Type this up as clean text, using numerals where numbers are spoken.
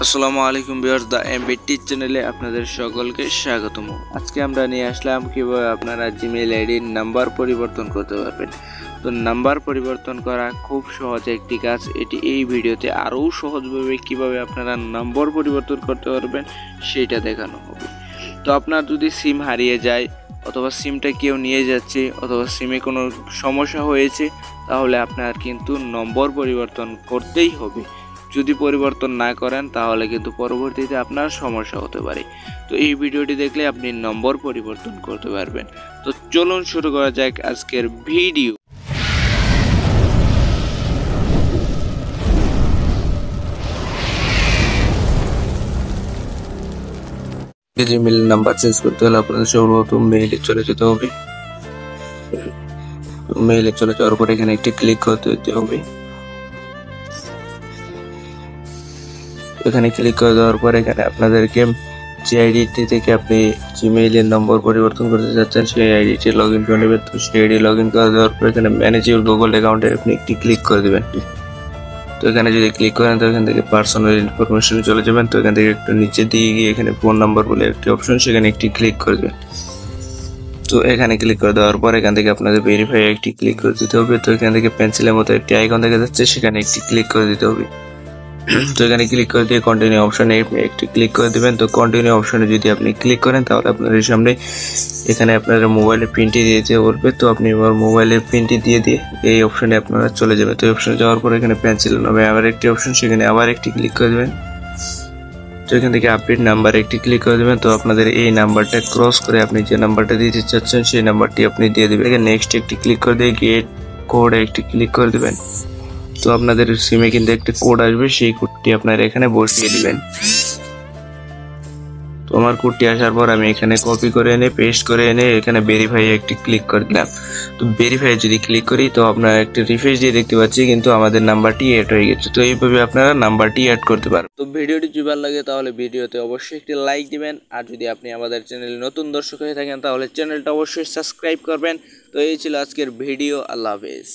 আসসালামু আলাইকুম viewers, the MBT চ্যানেলে আপনাদের সকলকে স্বাগতম। আজকে আমরা নিয়ে আসলাম কিভাবে আপনারা জিমেইল আইডির নাম্বার পরিবর্তন করতে পারবেন। তো নাম্বার পরিবর্তন করা খুব সহজ একটি কাজ। এটি এই ভিডিওতে আরও সহজভাবে কিভাবে আপনারা নম্বর পরিবর্তন করতে পারবেন সেটা দেখানো হবে। তো আপনার যদি সিম হারিয়ে যায় অথবা সিমটা কেউ নিয়ে যাচ্ছে অথবা সিমে কোনো সমস্যা হয়েছে, তাহলে আপনার কিন্তু নম্বর পরিবর্তন করতেই হবে। যদি পরিবর্তন না করেন তাহলে কিন্তু পরবর্তীতে আপনার সমস্যা হতে পারে। তো এই ভিডিওটি দেখলে আপনি নম্বর পরিবর্তন করতে পারবেন। তো চলুন শুরু করা যাক আজকের ভিডিও। জিমেইল নাম্বার চেঞ্জ করতে হলে আপনাদের সর্বপ্রথম মেইলে চলে যেতে হবে। মেইলে চলে যাওয়ার পর এখানে একটি ক্লিক করতে দিতে হবে। এখানে ক্লিক করে দেওয়ার পর এখানে আপনাদেরকে যে আইডিটি থেকে আপনি জিমেইলের নম্বর পরিবর্তন করতে চাচ্ছেন সেই আইডিটি লগ ইন করে নেবেন। তো সেই আইডি লগ ইন করে দেওয়ার পর এখানে ম্যানেজ ইউর গুগল অ্যাকাউন্টে আপনি একটি ক্লিক করে দেবেন। তো এখানে যদি ক্লিক করেন তো এখান থেকে পার্সোনাল ইনফরমেশনে চলে যাবেন। তো এখান থেকে একটু নিচে দিয়ে গিয়ে এখানে ফোন নাম্বার বলে একটি অপশন, সেখানে একটি ক্লিক করে দেবেন। তো এখানে ক্লিক করে দেওয়ার পর এখান থেকে আপনাদের ভেরিফাই একটি ক্লিক করে দিতে হবে। তো এখান থেকে পেন্সিলের মতো একটি আইকন দেখা যাচ্ছে, সেখানে একটি ক্লিক করে দিতে হবে। তো এখানে ক্লিক করে দিয়ে কন্টিনিউ অপশনে একটি ক্লিক করে দেবেন। তো কন্টিনিউ অপশনে যদি আপনি ক্লিক করেন তাহলে আপনাদের সামনে এখানে আপনার মোবাইলের পিনটি দিয়ে দিতে বলবে। তো আপনি এবার মোবাইলের পিনটি দিয়ে এই অপশনে আপনারা চলে যাবেন। তো এই অপশনে যাওয়ার পর এখানে পেন্সিল নামে আবার একটি অপশন, সেখানে আবার একটি ক্লিক করে দেবেন। তো এখান থেকে আপডেট নাম্বার একটি ক্লিক করে দেবেন। তো আপনাদের এই নাম্বারটা ক্রস করে আপনি যে নাম্বারটা দিতে চাচ্ছেন সেই নাম্বারটি আপনি দিয়ে দেবেন। নেক্সট একটি ক্লিক করে দিয়ে গেট কোড একটি ক্লিক করে দেবেন। তো আপনাদের সিমে কিন্তু একটা কোড আসবে, সেই কোডটি আপনারা এখানে বসিয়ে দিবেন। তো আমার কোডটি আসার পর আমি এখানে কপি করে এনে পেস্ট করে এনে এখানে ভেরিফাই একটি ক্লিক করে দিলাম। তো ভেরিফাই যদি ক্লিক করি তো আপনার একটি রিফ্রেশ দিয়ে দেখতে পাচ্ছি কিন্তু আমাদের নাম্বারটি অ্যাড হয়ে গেছে। তো এইভাবে আপনারা নাম্বারটি অ্যাড করতে পারবেন। তো ভিডিওটি যদি ভালো লাগে তাহলে ভিডিওতে অবশ্যই একটি লাইক দিবেন, আর যদি আপনি আমাদের চ্যানেলে নতুন দর্শক হয়ে থাকেন তাহলে চ্যানেলটা অবশ্যই সাবস্ক্রাইব করবেন। তো এই ছিল আজকের ভিডিও। আল্লাহ হাফেজ।